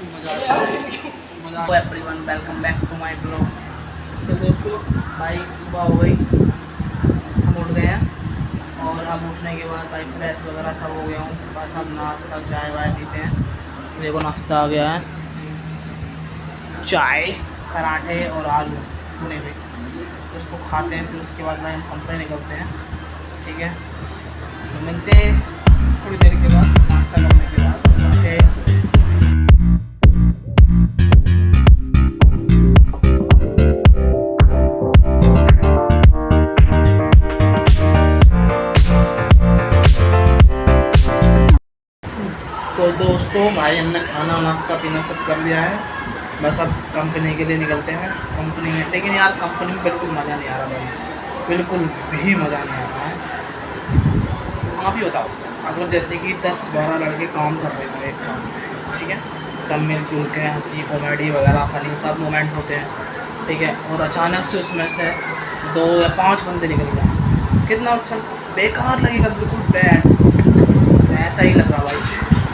मजा everyone, welcome back to my blog. तो दोस्तों भाई सुबह हो गई, हम उठ गए हैं और हम उठने के बाद भाई फ्रेश वगैरह सब हो गया हूँ। बस हम नाश्ता चाय वाय पीते हैं। देखो नाश्ता आ गया है, चाय पराठे और आलू भुने हुए, तो उसको खाते हैं। फिर उसके बाद भाई हम कंपनी निकलते हैं। ठीक है, तो मिलते हैं थोड़ी देर के बाद नाश्ता करने के बाद। तो दोस्तों भाई हमने खाना नाश्ता पीना सब कर लिया है, बस अब कंपनी के लिए निकलते हैं। कंपनी में लेकिन यार कंपनी में बिल्कुल मज़ा नहीं आ रहा भाई, बिल्कुल भी मज़ा नहीं आ रहा है। आप ही बताओ, अगर जैसे कि 10-12 लड़के काम कर रहे थे एक साथ, ठीक है, सब मिलजुल के हंसी कॉमेडी वगैरह फनी सब मोमेंट होते हैं, ठीक है, और अचानक से उसमें से 2 या 5 बंदे निकल जाए, कितना अच्छा बेकार लगेगा, बिल्कुल बैड ऐसा ही लग रहा भाई।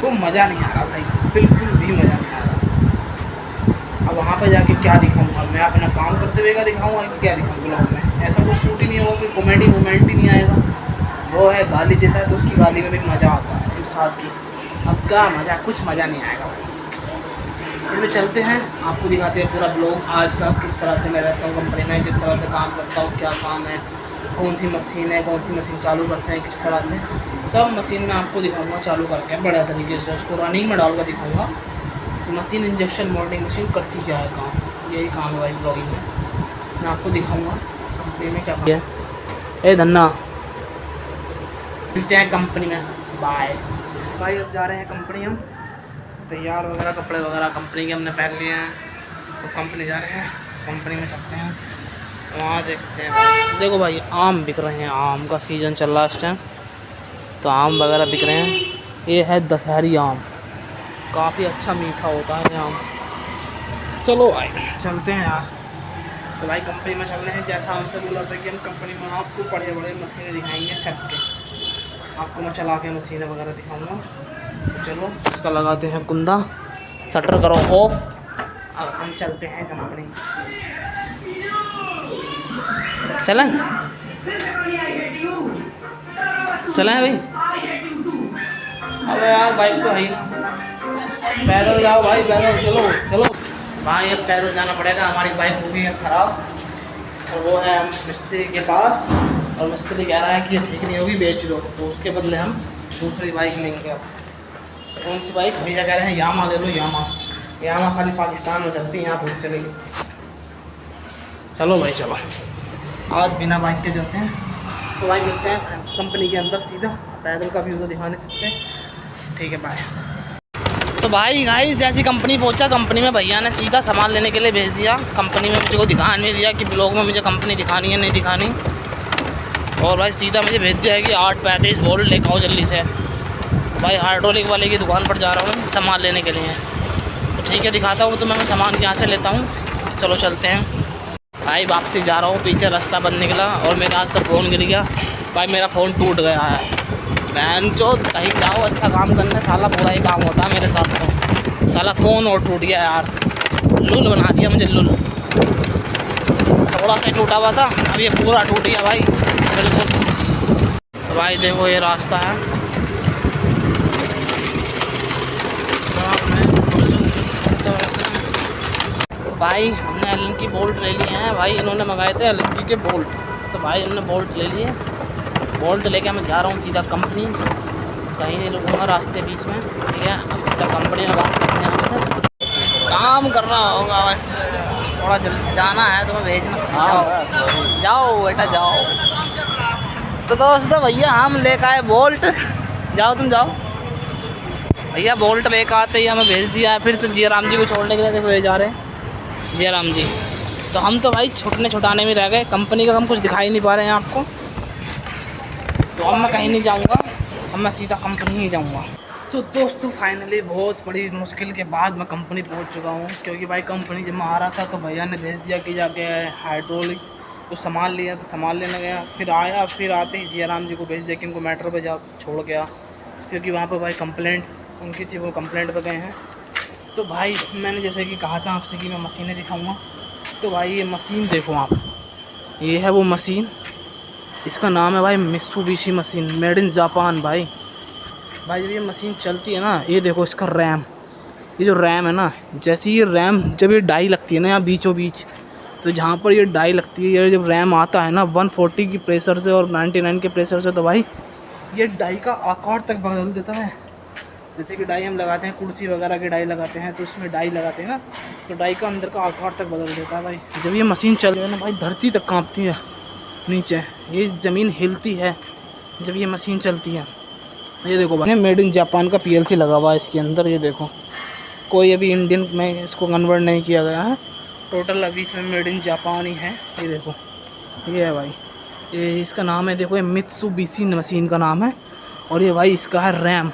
तो मज़ा नहीं आ रहा भाई, बिल्कुल भी मज़ा नहीं आ रहा। अब वहाँ पे जाके क्या दिखाऊंगा मैं? अपना काम करते हुए का दिखाऊंगा कि क्या दिखाऊँ ब्लॉग में? ऐसा कुछ शूट ही नहीं होगा, कोई कॉमेडी मोमेंट ही नहीं आएगा। वो है गाली देता है तो उसकी गाली में भी मज़ा आता है एक साथ की। अब क्या मज़ा, कुछ मज़ा नहीं आएगा भाई। फिर चलते हैं, आपको दिखाते हैं पूरा ब्लॉग आज का, किस तरह से मैं रहता हूँ कंपनी में, किस तरह से काम करता हूँ, क्या काम है, कौन सी मशीन है, कौन सी मशीन चालू करते हैं, किस तरह से सब मशीन में आपको दिखाऊंगा चालू करके बढ़िया तरीके से। उसको रनिंग में डाल कर दिखाऊंगा कि मशीन इंजेक्शन मोल्डिंग मशीन करती क्या है काम। यही काम है भाई ब्लॉगिंग में, मैं आपको दिखाऊंगा कंपनी में क्या काम है। ए धन्ना, मिलते हैं कंपनी में, बाय भाई। अब जा रहे हैं कंपनी, हम तैयार वगैरह कपड़े वगैरह कंपनी के हमने पहन लिए हैं, तो कंपनी जा रहे हैं। कंपनी में चलते हैं, वहाँ देखते हैं। देखो भाई आम बिक रहे हैं, आम का सीज़न चल रहा है इस टाइम, तो आम वगैरह बिक रहे हैं। ये है दशहरी आम, काफ़ी अच्छा मीठा होता है ये आम। चलो भाई चलते हैं यार। तो भाई कंपनी में चल रहे हैं, जैसा हमसे बोला था कि हम कंपनी में आपको बड़े बड़े मशीनें दिखाएंगे, छत के आपको मैं चला के मशीनें वगैरह दिखाऊंगा। तो चलो इसका लगाते हैं कुंदा, शटर करो ऑफ, अब हम चलते हैं कंपनी। चलें चलें भाई। अबे यार बाइक तो है ही, पैदल जाओ भाई, पैदल चलो चलो भाई। अब पैदल जाना पड़ेगा, हमारी बाइक हो गई है ख़राब, और वो है हम मिस्त्री के पास, और मिस्त्री कह रहा है कि ये ठीक नहीं होगी, बेच दो, तो उसके बदले हम दूसरी बाइक लेंगे। अब कौन सी बाइक? भैया कह रहे हैं यामा ले लो, यामा। यामा खाली पाकिस्तान में चलती है, यहाँ धूप चलेगी। चलो भाई चलो, आज बिना बाइक के चलते हैं। तो भाई मिलते हैं कंपनी के अंदर सीधा, पैदल का व्यू तो दिखा नहीं सकते। ठीक है बाय। तो भाई गाइस जैसी कंपनी पहुंचा, कंपनी में भैया ने सीधा सामान लेने के लिए भेज दिया। कंपनी में मुझे को दिखाने नहीं दिया कि ब्लॉग में मुझे कंपनी दिखानी है नहीं दिखानी, और भाई सीधा मुझे भेज दिया है कि 835 बोल्ट लेकर आओ जल्दी से। तो भाई हाइड्रोलिक वाले की दुकान पर जा रहा हूँ सामान लेने के लिए। तो ठीक है दिखाता हूँ तो मैं सामान यहाँ से लेता हूँ। चलो चलते हैं भाई, वापसी जा रहा हूँ, पीछे रास्ता बंद निकला और मेरे हाथ से फ़ोन गिर गया भाई, मेरा फ़ोन टूट गया है। बहन चो कहीं जाओ अच्छा काम करने, साला बुरा ही काम होता है मेरे साथ। तो साला फ़ोन और टूट गया यार, लुल बना दिया मुझे लुल। थोड़ा सा टूटा हुआ था, अब ये पूरा टूट गया भाई बिल्कुल। तो भाई देखो ये रास्ता है, तो भाई हमने एलन की बोल्ट ले लिए हैं भाई, इन्होंने मंगाए थे एलन के बोल्ट। तो भाई हमने बोल्ट ले लिए, बोल्ट लेके मैं जा रहा हूँ सीधा कंपनी, कहीं नहीं रुकूँगा रास्ते बीच में। ठीक है, अब सीधा कंपनी में बात करते हैं। यहाँ से काम कर रहा होगा बस, थोड़ा जल्दी जाना है तो मैं भेजना। जाओ जाओ बेटा जाओ। तो दोस्तों भैया हम लेकर आए बोल्ट, जाओ तुम जाओ भैया। बोल्ट लेकर आते ही हमें भेज दिया है फिर से जिया राम जी को छोड़ने के लिए। देखो ये जा रहे हैं जिया राम जी। तो हम तो भाई छुटाने में रह गए, कंपनी का हम कुछ दिखाई नहीं पा रहे हैं आपको। तो अब मैं कहीं नहीं जाऊंगा, अब मैं सीधा कंपनी ही जाऊंगा। तो दोस्तों फाइनली बहुत बड़ी मुश्किल के बाद मैं कंपनी पहुंच चुका हूं, क्योंकि भाई कंपनी जब मैं आ रहा था तो भैया ने भेज दिया कि जाके हाइड्रोलिक तो सामान लिया, तो सामान लेने गया, फिर आया, फिर आते ही जियाराम जी को भेज दिया कि उनको मेट्रो पे जा छोड़ गया, क्योंकि वहाँ पर भाई कंप्लेंट उनकी थी, वो कंप्लेंट पर गए हैं। तो भाई मैंने जैसे कि कहा था आपसे कि मैं मशीनें दिखाऊंगा, तो भाई ये मशीन देखो आप, ये है वो मशीन, इसका नाम है भाई Mitsubishi machine, made in Japan. भाई जब ये मशीन चलती है ना, ये देखो इसका रैम, ये जो रैम है ना, जैसे ये रैम जब ये डाई लगती है ना यहाँ बीचों बीच, तो जहाँ पर ये डाई लगती है, ये जब रैम आता है ना 140 की प्रेशर से और 99 के प्रेशर से, तो भाई ये डाई का आकार तक बदल देता है। जैसे कि डाई हम लगाते हैं, कुर्सी वगैरह की डाई लगाते हैं, तो उसमें डाई लगाते हैं ना, तो डाई का अंदर का आकार तक बदल देता है भाई। जब ये मशीन चल रही है ना भाई, धरती तक कांपती है नीचे, ये ज़मीन हिलती है जब ये मशीन चलती है। ये देखो भाई मेड इन जापान का PLC लगा हुआ है इसके अंदर, ये देखो, कोई अभी इंडियन में इसको कन्वर्ट नहीं किया गया है, टोटल अभी इसमें मेड इन जापान ही है। ये देखो, ये है भाई, ये इसका नाम है, देखो ये मित्सुबिशी मशीन का नाम है। और ये भाई इसका है रैम,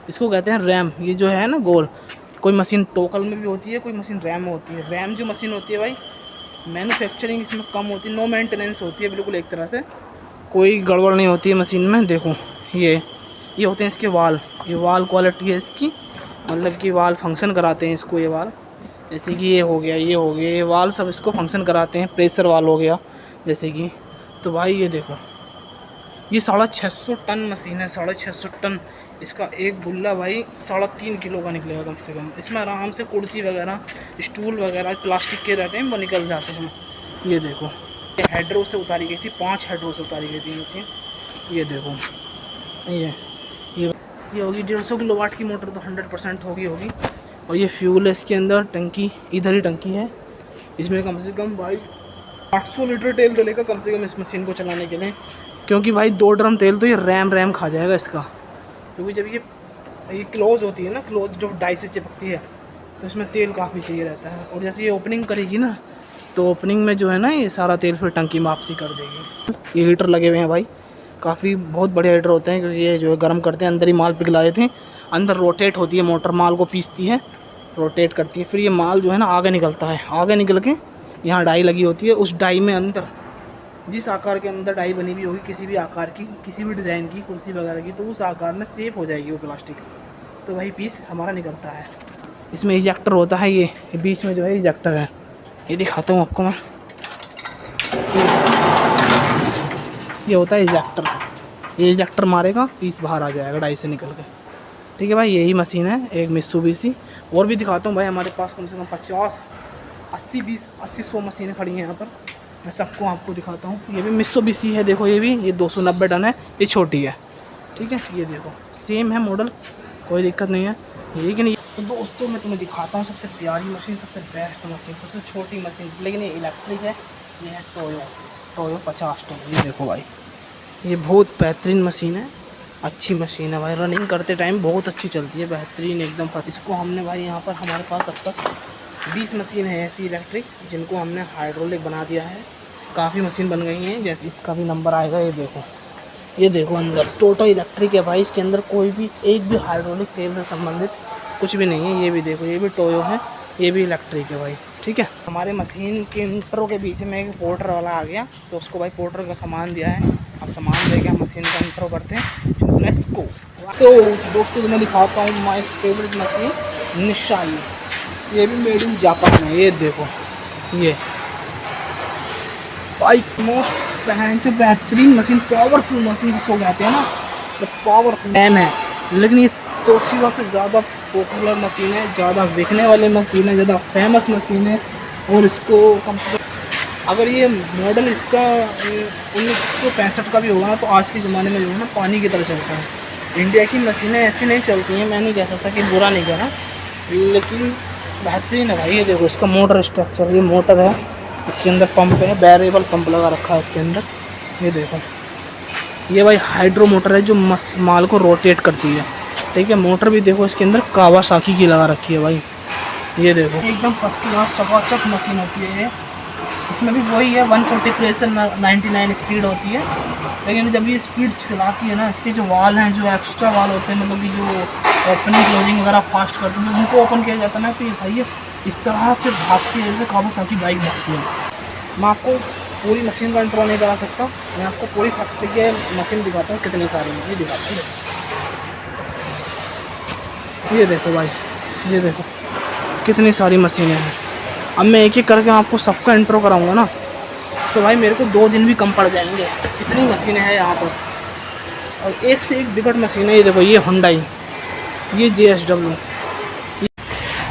इसको कहते हैं रैम। ये जो है ना गोल, कोई मशीन टोकल में भी होती है, कोई मशीन रैम में होती है। रैम जो मशीन होती है भाई, मैन्युफैक्चरिंग इसमें कम होती है, नो मेंटेनेंस होती है बिल्कुल, एक तरह से कोई गड़बड़ नहीं होती है मशीन में। देखो ये होते हैं इसके वाल, ये वाल क्वालिटी है इसकी, मतलब कि वाल फंक्शन कराते हैं इसको, ये वाल जैसे कि ये हो गया, ये वाल सब इसको फंक्शन कराते हैं। प्रेशर वाल हो गया जैसे कि, तो भाई ये देखो, ये 650 टन मशीन है, 650 टन। इसका एक गुल्ला भाई 3.5 किलो का निकलेगा कम से कम। इसमें आराम से कुर्सी वगैरह, स्टूल वगैरह प्लास्टिक के रहते हैं, वो निकल जाते हैं। ये देखो, ये हेड्रो से उतारी गई थी, 5 हेड्रो से उतारी गई थी मशीन। ये देखो, ये होगी 150 किलोवाट की मोटर, तो 100% होगी। और ये फ्यूल है इसके अंदर, टंकी इधर ही टंकी है, इसमें कम से कम भाई 800 लीटर तेल डलेगा कम से कम इस मशीन को चलाने के लिए, क्योंकि भाई 2 ड्रम तेल तो ये रैम खा जाएगा इसका। क्योंकि जब ये क्लोज होती है ना, क्लोज जो डाई से चिपकती है, तो इसमें तेल काफ़ी चाहिए रहता है। और जैसे ये ओपनिंग करेगी ना, तो ओपनिंग में जो है ना, ये सारा तेल फिर टंकी में वापसी कर देगी। ये हीटर लगे हुए हैं भाई, काफ़ी बहुत बड़े हीटर होते हैं, क्योंकि ये जो है गर्म करते हैं, अंदर ही माल पिघला देते हैं, अंदर रोटेट होती है मोटर, माल को पीसती है, रोटेट करती है, फिर ये माल जो है ना आगे निकलता है, आगे निकल के यहाँ डाई लगी होती है, उस डाई में अंदर जिस आकार के अंदर डाई बनी हुई होगी, किसी भी आकार की, किसी भी डिज़ाइन की कुर्सी वगैरह की, तो उस आकार में सेफ हो जाएगी वो प्लास्टिक, तो वही पीस हमारा निकलता है। इसमें इजेक्टर होता है, ये बीच में जो है इजेक्टर है, ये दिखाता हूँ आपको मैं। ये होता है इजेक्टर, ये इजेक्टर मारेगा, पीस बाहर आ जाएगा डाई से निकल के। ठीक है भाई, यही मशीन है एक मित्सुबिशी। और भी दिखाता हूँ भाई, हमारे पास कम से कम 50, 80, 20, 80, 100 मशीनें खड़ी हैं यहाँ पर, मैं सबको आपको दिखाता हूँ। ये भी मित्सुबिशी है, देखो ये 290 टन है, ये छोटी है। ठीक है, ये देखो सेम है मॉडल, कोई दिक्कत नहीं है। लेकिन ये तो दोस्तों मैं तुम्हें दिखाता हूँ सबसे प्यारी मशीन, सबसे बेस्ट मशीन, सबसे छोटी मशीन, लेकिन ये इलेक्ट्रिक है। ये है टोयो 50 टन। ये देखो भाई, ये बहुत बेहतरीन मशीन है, अच्छी मशीन है भाई, रनिंग करते टाइम बहुत अच्छी चलती है, बेहतरीन एकदम। इसको हमने भाई यहाँ पर हमारे पास अब तक 20 मशीन है ऐसी इलेक्ट्रिक, जिनको हमने हाइड्रोलिक बना दिया है। काफ़ी मशीन बन गई हैं, जैसे इसका भी नंबर आएगा। ये देखो अंदर टोटल इलेक्ट्रिक है भाई, इसके अंदर कोई भी एक भी हाइड्रोलिक तेल से संबंधित कुछ भी नहीं है। ये भी देखो, ये भी टोयो है, ये भी इलेक्ट्रिक है भाई। ठीक है, हमारे मशीन के इंटरों के बीच में एक पोर्टर वाला आ गया, तो उसको भाई पोर्टर का सामान दिया है। अब सामान दे के हम मशीन का इंट्रो करते हैं, लेट्स गो। तो दोस्तों मैं दिखाता हूँ माय फेवरेट मशीन निशाई, ये भी मेड इन जापान है। ये देखो, ये भाई मोस्ट बेहतरीन मशीन, पावरफुल मशीन जिसको कहते हैं ना, तो पावरफुल है। लेकिन ये तोशिबा से ज़्यादा पॉपुलर मशीन है, ज़्यादा बिकने वाली मशीन है, ज़्यादा फेमस मशीन है। और इसको कम से कम अगर ये मॉडल इसका 1965 का भी होगा ना, तो आज के ज़माने में जो है ना पानी की तरह चलता है। इंडिया की मशीनें ऐसी नहीं चलती हैं, मैं नहीं कह सकता कि बुरा नहीं करा, लेकिन बेहतरीन है भाई। ये देखो इसका मोटर स्ट्रक्चर, ये मोटर है, इसके अंदर पंप है, वेरिएबल पंप लगा रखा है इसके अंदर। ये देखो, ये भाई हाइड्रो मोटर है जो माल को रोटेट करती है। ठीक है, मोटर भी देखो इसके अंदर कावासाकी की लगा रखी है भाई। ये देखो एकदम फर्स्ट क्लास चकाचक मशीन होती है ये। इसमें भी वही है 140 प्रेशर 99 स्पीड होती है। लेकिन जब ये स्पीड चलाती है ना, इसके जो वाल हैं, जो एक्स्ट्रा वाल होते हैं, मतलब कि जो ओपनिंग क्लोजिंग वगैरह फास्ट करते हैं, उनको ओपन किया जाता है ना, तो ये भाई इस तरह से भागती है जैसे कावासाकी बाइक भागती है। मैं आपको पूरी मशीन का इंट्रो नहीं करा सकता, मैं आपको पूरी फैक्ट्री के मशीन दिखाता हूँ, कितनी सारी मशीन दिखाता हूँ। ये देखो भाई, ये देखो कितनी सारी मशीनें हैं। अब मैं एक एक करके आपको सबका इंट्रो कराऊंगा ना, तो भाई मेरे को 2 दिन भी कम पड़ जाएंगे, इतनी मशीनें हैं यहाँ पर। और एक से एक बिकट मशीनें। ये देखो, ये हुंडई, ये JSW।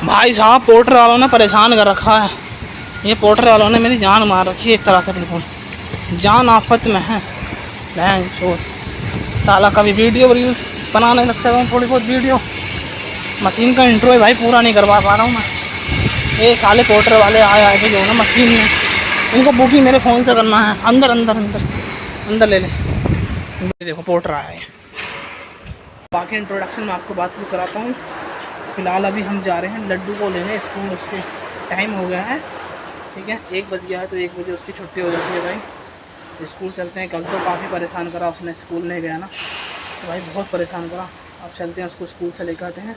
भाई साहब पोर्टर वालों ने परेशान कर रखा है। ये पोर्टर वालों ने मेरी जान मार रखी है एक तरह से, बिल्कुल जान आफत में है। मैं साला कभी वीडियो रील्स बनाने लग जाता हूँ, थोड़ी बहुत वीडियो। मशीन का इंट्रो है भाई पूरा नहीं करवा पा रहा हूँ मैं। ये साले पोर्टर वाले आए के जो है ना मशीन में, इनको बुकिंग मेरे फ़ोन से करना है। अंदर अंदर अंदर अंदर ले लें। देखो पोर्टर आया है। बाकी इंट्रोडक्शन में आपको बात कराता हूँ। फ़िलहाल अभी हम जा रहे हैं लड्डू को लेने स्कूल। उसके टाइम हो गया है, ठीक है, 1 बज गया है, तो 1 बजे उसकी छुट्टी हो जाती है भाई। स्कूल चलते हैं। कल तो काफ़ी परेशान करा उसने, स्कूल नहीं गया ना, तो भाई बहुत परेशान करा। अब चलते हैं, उसको स्कूल से लेकर आते हैं।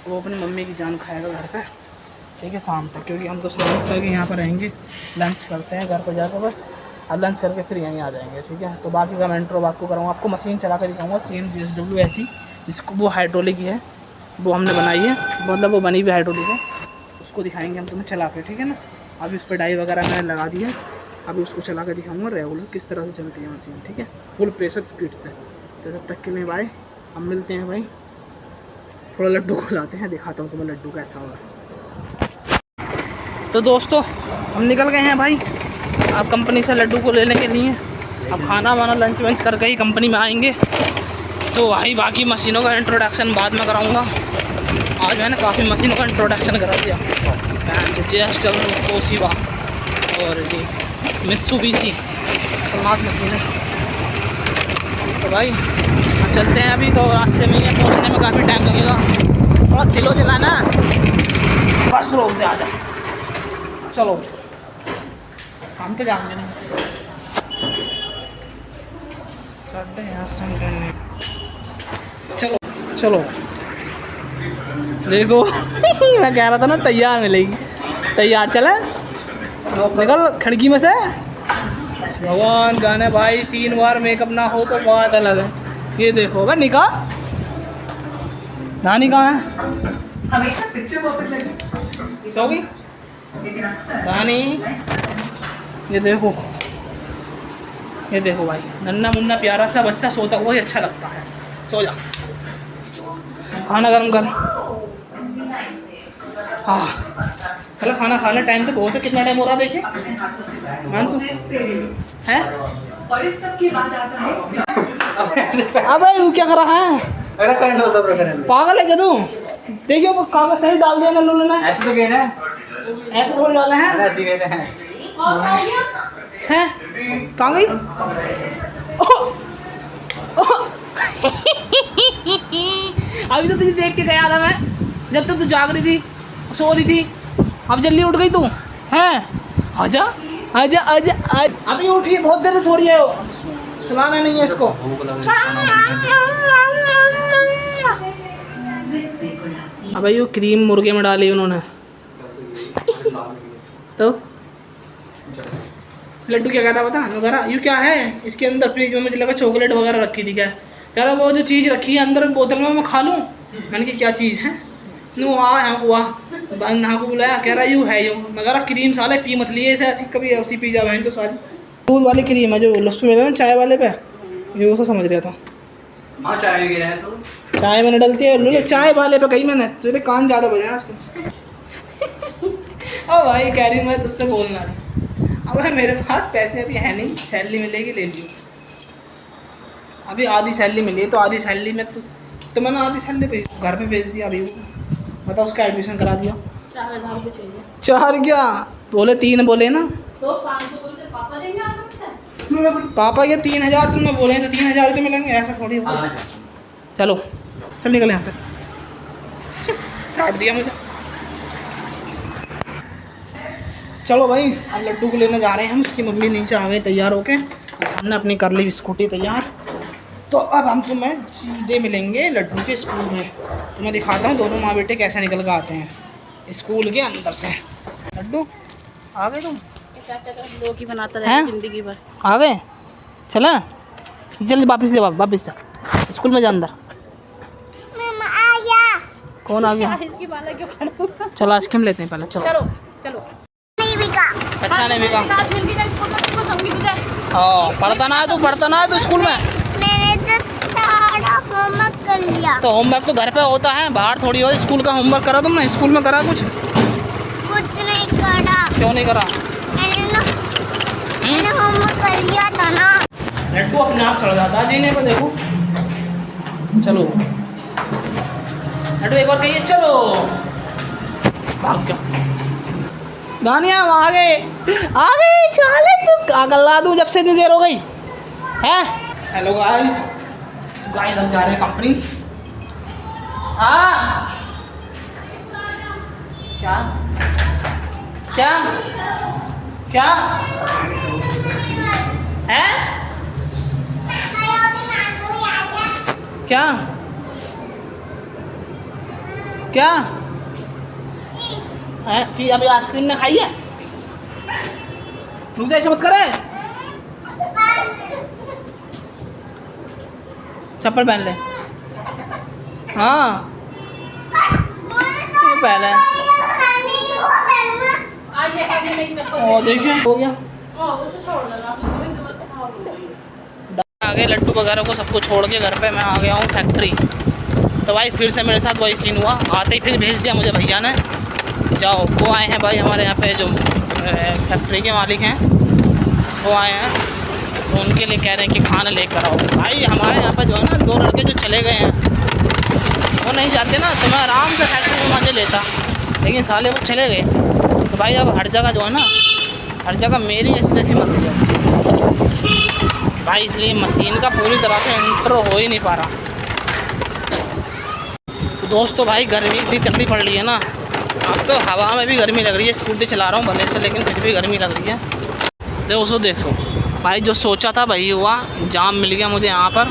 वो अपनी मम्मी की जान खाएगा घर पे, ठीक है, शाम तक, क्योंकि हम तो स्नान करके यहाँ पर रहेंगे। लंच करते हैं घर पर जाकर बस, और लंच करके फिर यहीं आ जाएंगे, ठीक है। तो बाकी का मैं इंट्रो बात को कराऊँगा, आपको मशीन चला कर दिखाऊँगा। सेम JSW ऐसी, जिसको वो हाइड्रोलिक की है, वो हमने बनाई है, मतलब वो बनी हुई हाइड्रोलिक है। उसको दिखाएंगे हम तुम्हें चला के, ठीक है ना। अभी उस पर डाई वगैरह मैंने लगा दी है, अभी उसको चला कर दिखाऊँगा रेगुलर किस तरह से चलती है मशीन, ठीक है, फुल प्रेशर स्पीड से। तो तब तक के लिए भाई हम मिलते हैं भाई। थोड़ा लड्डू खिलाते हैं, दिखाता हूँ तुम्हें लड्डू कैसा होगा। तो दोस्तों हम निकल गए हैं भाई अब कंपनी से लड्डू को लेने के लिए। अब खाना वाना लंच वंच करके ही कंपनी में आएंगे। तो भाई बाकी मशीनों का इंट्रोडक्शन बाद में कराऊंगा। आज मैंने काफ़ी मशीनों का इंट्रोडक्शन करा दिया। JSW, तोशिबा और ये मित्सुबिशी, स्मार्ट मशीन है। तो भाई हम चलते हैं अभी। तो रास्ते में ही पहुँचने में काफ़ी टाइम लगेगा, थोड़ा स्लो चलाना, बस रोक दे, आ जाए। चलो हम तो जाएंगे नहीं, चलो चलो। देखो मैं कह रहा था ना तैयार मिलेगी, तैयार चले निकल खिड़की में से। भगवान गाने भाई 3 बार मेकअप ना हो तो बात अलग है। ये देखो भाई निकाल, नानी कहाँ है? हमेशा पिक्चर परफेक्ट लगी। सो गई नानी। ये देखो, ये देखो भाई नन्ना मुन्ना प्यारा सा बच्चा सोता हुआ ही अच्छा लगता है। सो जा, खाना गर्म कर। हाँ चलो खाना खाने टाइम तो बहुत है। कितना टाइम हो रहा है देखिए मानसू है। और इस सब की बात आता है। अबे वो क्या कर रहा है? अरे कर दो सब रखने। पागल है क्या तू? देखिए वो कागज सही डाल दिया ना लोगों ने। ऐसे तो कहना है, ऐसे थोड़ी डाले हैं, ऐसे कहना है। हैं कहाँ गई? अभी तो तुझे देख के गया था मैं, जब तक तू जाग रही थी, सो रही थी। अब जल्दी उठ गई तू हैं? आजा आजा आजा आजा। अभी उठी, बहुत देर से सो रही है। सुलाना नहीं है इसको। अब ये क्रीम मुर्गे में डाली उन्होंने। तो लड्डू क्या कहता बता वगैरह। यू क्या है इसके अंदर? फ्रिज में मुझे लगा चॉकलेट वगैरह रखी थी। क्या कह रहा वो जो चीज़ रखी है अंदर बोतल में मैं खा लूँ। मैंने कहा क्या चीज़ है? नो हुआ यहाँ को बुलाया, कह रहा यूँ है यूँ। मैं कह रहा क्रीम साले पी मत लिए ऐसे, ऐसी कभी ऐसी पी जा बहन। जो सारी दूध वाली क्रीम है जो लस्सू मिला ना चाय वाले पे, ये वो समझ रहा था। हाँ चाय गिरा है तो चाय मैंने डलती है चाय वाले पे कही मैंने। तुझे कान ज़्यादा बजा उसको। अब भाई कह रही मैं तुझसे बोलना नहीं। अब है मेरे पास पैसे अभी है नहीं, सैलरी मिलेगी ले लियो। अभी आधी सैलरी मिली है तो आधी सैलरी में तो मैंने आधी सैलरी घर पे भेज दिया। अभी बताओ उसका एडमिशन करा दिया। 4,000 रुपये चाहिए। 4 क्या बोले 3 बोले ना तो 500 बोलते पापा देंगे आपको? पापा के 3,000 तुमने बोले तो 3,000 तो मिलेंगे, ऐसा थोड़ी होगा। चलो चल निकल यहाँ से। काट दिया मुझे। चलो भाई अब लड्डू को लेने जा रहे हैं हम। उसकी मम्मी नीचे आ गई तैयार होके, हमने अपनी कर ली स्कूटी तैयार। तो अब हम तुम्हें सीधे मिलेंगे लड्डू के स्कूल में। तो मैं दिखाता हूँ दोनों माँ बेटे कैसे निकल कर आते हैं स्कूल के अंदर से। लड्डू आ गए तुम? लोग ही बनाता है जिंदगी भर। आ गए? चला जल्दी वापस से स्कूल में जा अंदर। कौन आ गया? इसकी बाला क्यों खड़ा? चलो आइसक्रीम लेते हैं पहले, चलो। चलो चलो। नहीं बिका। अच्छा नहीं बिका। आज मिल गई स्कूल में, तुमको समझी तुझे। हाँ, पढ़ता ना है तू स्कूल में। मैंने तो सारा होमवर्क कर लिया। तो होमवर्क तो घर पे होता है, बाहर थोड़ी हो। स्कूल का होमवर्क करा तुमने? स्कूल में करा कुछ? कुछ नहीं करा। क्यों नहीं करा? मैंने होमवर्क कर लिया था ना। लड्डू अपने आप चढ़ जाता है जीने पर, देखो। चलो लड्डू एक बार कहिए चलो। भाग क्या दानिया, हम आ गए चाले। तू गल्ला दूँ जब से इतनी देर हो गई है। हेलो गाइस हम जा रहे हैं कंपनी। हाँ क्या क्या क्या है? क्या क्या है जी? अभी आइसक्रीम ने खाई है? रुक जा, ऐसे मत करे। चप्पल पहन ले। हाँ ये पहले आज लेकर आने नहीं चप्पल। ओ देखिए हो गया। उसे छोड़ देना, तुम्हें तो बस खा लो। आ गए लड्डू वगैरह को सबको छोड़ के घर पे मैं आ गया हूँ फैक्ट्री। तो भाई फिर से मेरे साथ वही सीन हुआ। आते ही फिर भेज दिया मुझे भैया ने, जाओ। वो आए हैं भाई हमारे यहाँ पे जो फैक्ट्री के मालिक हैं, वो आए हैं। तो उनके लिए कह रहे हैं कि खाना लेकर आओ। भाई हमारे यहाँ पे जो है ना, 2 लड़के जो चले गए हैं, वो नहीं जाते ना, तो मैं आराम से फैक्ट्री में मजे लेता। लेकिन साले वो चले गए। तो भाई अब हर जगह जो है ना, हर जगह मेरी ऐसी तैसी मत हो जाती भाई। इसलिए मशीन का पूरी तरह से इंटर हो ही नहीं पा रहा। दोस्तों भाई गर्मी इतनी तकलीफ पड़ रही है ना, अब तो हवा में भी गर्मी लग रही है। स्कूटी चला रहा हूँ भले से, लेकिन फिर भी गर्मी लग रही है। देखो भाई, जो सोचा था वही हुआ। जाम मिल गया मुझे यहाँ पर।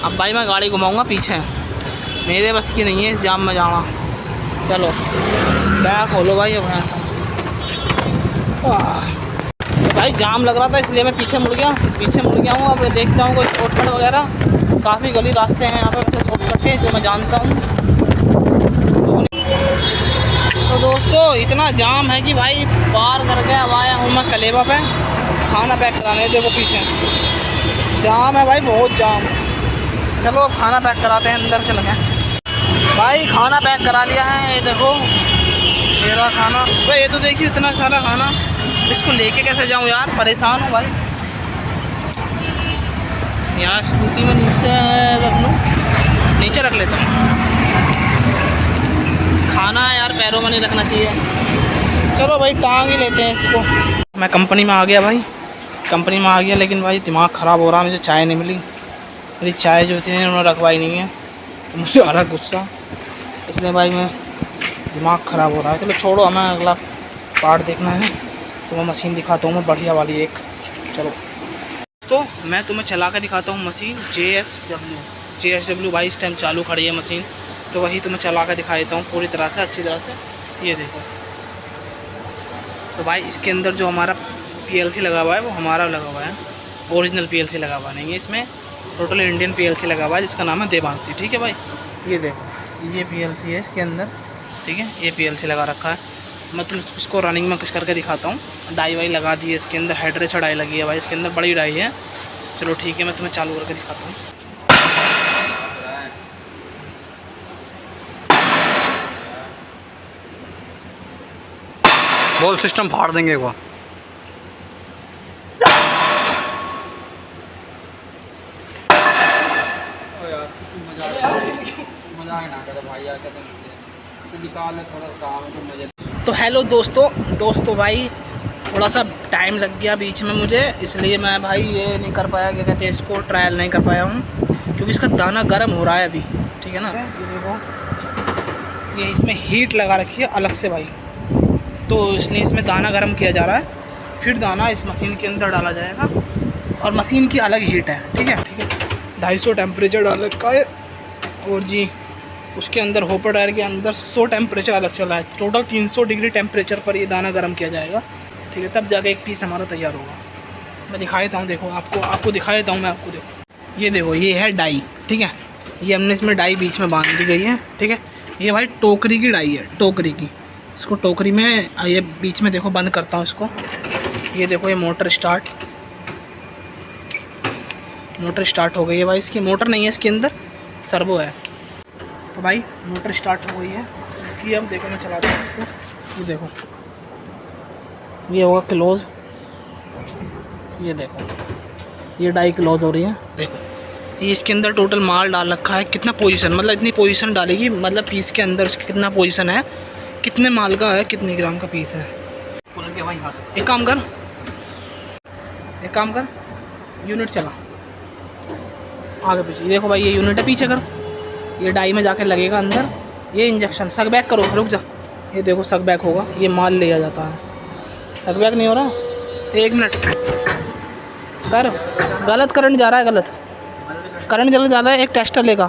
अब भाई मैं गाड़ी घुमाऊँगा पीछे, मेरे बस की नहीं है इस जाम में जाना। चलो बैग खोलो भाई अब ऐसा। तो भाई जाम लग रहा था इसलिए मैं पीछे मुड़ गया हूँ। अब देखता हूँ कोई शॉर्टकट वगैरह। काफ़ी गली रास्ते हैं यहाँ पे वैसे शॉर्टकट के, जो मैं जानता हूँ। तो दोस्तों इतना जाम है कि भाई पार करके अब आया हूँ मैं कलेवा पे खाना पैक कराने। देखो पीछे जाम है भाई, बहुत जाम। चलो अब खाना पैक कराते हैं, अंदर चल गए भाई। खाना पैक करा लिया है, ये देखो मेरा खाना। भाई ये तो देखिए इतना सारा खाना, इसको लेके कैसे जाऊँ यार, परेशान हूँ भाई। यहाँ स्कूटी में नीचे रख लूँ, नीचे रख लेता हूँ। खाना यार पैरों में नहीं रखना चाहिए। चलो भाई टांग ही लेते हैं इसको। मैं कंपनी में आ गया भाई, कंपनी में आ गया। लेकिन भाई दिमाग ख़राब हो रहा है, मुझे चाय नहीं मिली। मेरी चाय जो थी उन्होंने रखवाई नहीं है, तो मुझे आ रहा गुस्सा। इसलिए भाई मैं दिमाग ख़राब हो रहा है। चलो छोड़ो, हमें अगला पार्ट देखना है। तो मैं मशीन दिखाता हूँ मैं बढ़िया वाली एक। चलो तो मैं तुम्हें चला कर दिखाता हूँ मशीन JSW भाई। इस टाइम चालू खड़ी है मशीन, तो वही तुम्हें चला कर दिखा देता हूँ पूरी तरह से, अच्छी तरह से। ये देखो तो भाई इसके अंदर जो हमारा PLC लगा हुआ है वो हमारा लगा हुआ है, ओरिजिनल PLC लगा हुआ नहीं है इसमें, टोटल इंडियन PLC लगा हुआ है जिसका नाम है देवांशी। ठीक है भाई, ये देखो ये PLC है इसके अंदर। ठीक है, ये PLC लगा रखा है। मैं तो उसको रनिंग में कुछ करके दिखाता हूँ। डाई वाई लगा दी है इसके अंदर, हेडरेस्ट डाई लगी है भाई इसके अंदर, बड़ी डाई है। चलो ठीक है, मैं तुम्हें चालू करके दिखाता हूँ। बोल सिस्टम फाड़ देंगे एक बार। तो हेलो दोस्तों भाई थोड़ा सा टाइम लग गया बीच में मुझे, इसलिए मैं भाई ये नहीं कर पाया, क्या कहते हैं इसको, ट्रायल नहीं कर पाया हूँ, क्योंकि इसका दाना गर्म हो रहा है अभी। ठीक है ना, ये देखो ये इसमें हीट लगा रखी है अलग से भाई, तो इसलिए इसमें दाना गर्म किया जा रहा है। फिर दाना इस मशीन के अंदर डाला जाएगा, और मशीन की अलग हीट है। ठीक है 250 टेम्परेचर डाल रखा है, और जी उसके अंदर होपर टायर के अंदर 100 टेम्परेचर अलग चला है। टोटल 300 डिग्री टेम्परेचर पर ये दाना गर्म किया जाएगा। ठीक है, तब जाके एक पीस हमारा तैयार होगा। मैं दिखा देता हूँ, देखो आपको दिखा देता हूँ मैं आपको। देखो ये है डाई। ठीक है, ये हमने इसमें डाई बीच में बांध दी गई है। ठीक है, ये भाई टोकरी की डाई है, टोकरी की। इसको टोकरी में ये बीच में देखो बंद करता हूँ इसको। ये देखो ये मोटर स्टार्ट हो गई है भाई। इसकी मोटर नहीं है, इसके अंदर सर्वो है। तो भाई मोटर स्टार्ट हो गई है इसकी। अब देखो मैं चलाता हूँ इसको। ये देखो ये होगा क्लोज़। ये देखो ये डाई क्लोज हो रही है। देखो ये इसके अंदर टोटल माल डाल रखा है। कितना पोजीशन, मतलब इतनी पोजीशन डालेगी, मतलब पीस के अंदर उसके कितना पोजीशन है, कितने माल का है, कितने ग्राम का पीस है। एक काम कर यूनिट चला आगे पीछे। ये देखो भाई ये यूनिट है, पीछे कर। ये डाई में जाके लगेगा अंदर। ये इंजेक्शन सक बैक करो, रुक जा। ये देखो सक बैक होगा, ये माल लिया जाता है। सक बैक नहीं हो रहा, 1 मिनट कर। गलत करंट जा रहा है, गलत करंट जल्द जा रहा है। एक टेस्टर लेगा,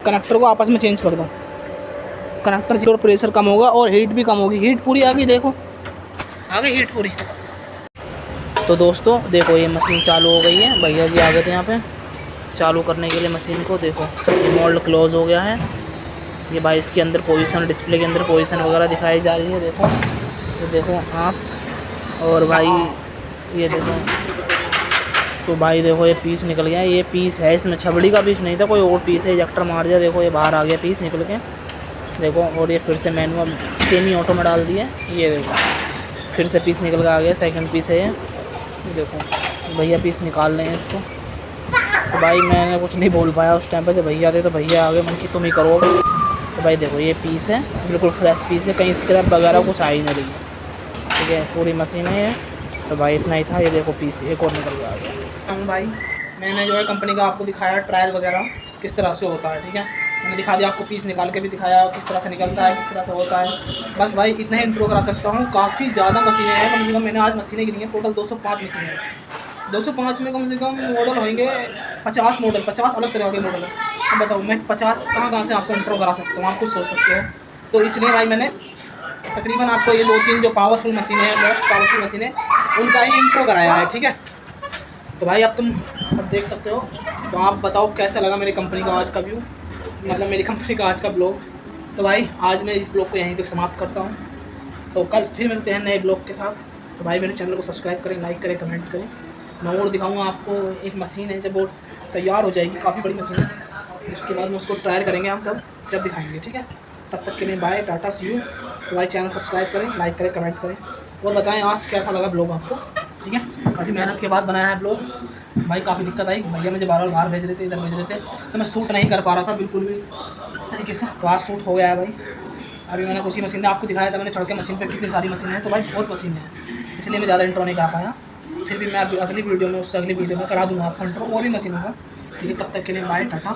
कनेक्टर को आपस में चेंज कर दो। कनेक्टर जो प्रेशर कम होगा और हीट भी कम होगी। हीट पूरी आ गई, देखो आ गई हीट पूरी। तो दोस्तों देखो ये मशीन चालू हो गई है। भैया जी आ गए थे यहाँ पे चालू करने के लिए मशीन को। देखो ये मोल्ड क्लोज हो गया है। ये भाई इसके अंदर पोजीशन, डिस्प्ले के अंदर पोजीशन वगैरह दिखाई जा रही है। देखो तो देखो आप, और भाई ये देखो। तो भाई देखो ये पीस निकल गया। ये पीस है, इसमें छबड़ी का पीस नहीं था, कोई और पीस है। इजेक्टर मार दिया, देखो ये बाहर आ गया पीस निकल के। देखो और ये फिर से मैनुअल सेमी ऑटो में डाल दिए। ये देखो फिर से पीस निकल के आ गया, सेकंड पीस है ये। देखो भैया पीस निकाल रहे हैं इसको। तो भाई मैंने कुछ नहीं बोल पाया उस टाइम पर, जब भैया थे तो भैया आ गए, मन की तुम ही करो। तो भाई देखो ये पीस है, बिल्कुल फ्रेश पीस है, कहीं स्क्रैप वगैरह कुछ आ ही नहीं रही है। ठीक है पूरी मशीन है ये। तो भाई इतना ही था। ये देखो पीस एक और निकल के आ गया। हम भाई मैंने जो है कंपनी का आपको दिखाया ट्रायल वगैरह किस तरह से होता है। ठीक है मैंने दिखा दिया आपको, पीस निकाल के भी दिखाया किस तरह से निकलता है, किस तरह से होता है। बस भाई इतना ही इंट्रो करा सकता हूँ। काफ़ी ज़्यादा मशीनें हैं, कम से कम मैंने आज मशीनें गिनी हैं, टोटल 205 मशीनें हैं। 205 में कम से कम मॉडल होंगे 50 मॉडल, 50 अलग तरह के मॉडल है। अब बताओ मैं 50 कहाँ से आपको इंट्रो करा सकता हूँ, आप कुछ सोच सकते हो। तो इसलिए भाई मैंने तकरीबन आपको ये 2-3 जो पावरफुल मशीनें हैं, मोस्ट पावरफुल मशीनें, उनका ही इंट्रो कराया है। ठीक है तो भाई अब तुम देख सकते हो। तो आप बताओ कैसा लगा मेरी कंपनी का आज का व्यू, मतलब मेरी कंपनी का आज का ब्लॉग। तो भाई आज मैं इस ब्लॉग को यहीं पे समाप्त करता हूँ। तो कल फिर मिलते हैं नए ब्लॉग के साथ। तो भाई मेरे चैनल को सब्सक्राइब करें, लाइक करें, कमेंट करें। मैं और दिखाऊंगा आपको एक मशीन है, जब वो तैयार हो जाएगी, काफ़ी बड़ी मशीन है, उसके बाद में उसको ट्रायल करेंगे हम सब, जब दिखाएंगे। ठीक है तब तक के लिए बाय, टाटा, सी यू। तो भाई चैनल सब्सक्राइब करें, लाइक करें, कमेंट करें और बताएं आज कैसा लगा ब्लॉग आपको। ठीक है काफ़ी मेहनत के बाद बनाया है ब्लॉग भाई। काफ़ी दिक्कत आई, भैया मुझे बार भेज रहे थे, इधर भेज रहे थे, तो मैं शूट नहीं कर पा रहा था बिल्कुल भी तरीके से। तो आज शूट हो गया है भाई। अभी मैंने उसी मशीन में आपको दिखाया था, मैंने छोड़ के मशीन पे कितनी सारी मशीनें हैं। तो भाई बहुत मशीनें हैं, इसलिए मैं ज़्यादा इंट्रो नहीं कर पाया। फिर भी मैं अगली वीडियो में, उससे अगली वीडियो में करा दूँगा आपको इंट्रो और भी मशीनों का। ठीक है तब तक के लिए बाय, टाटा।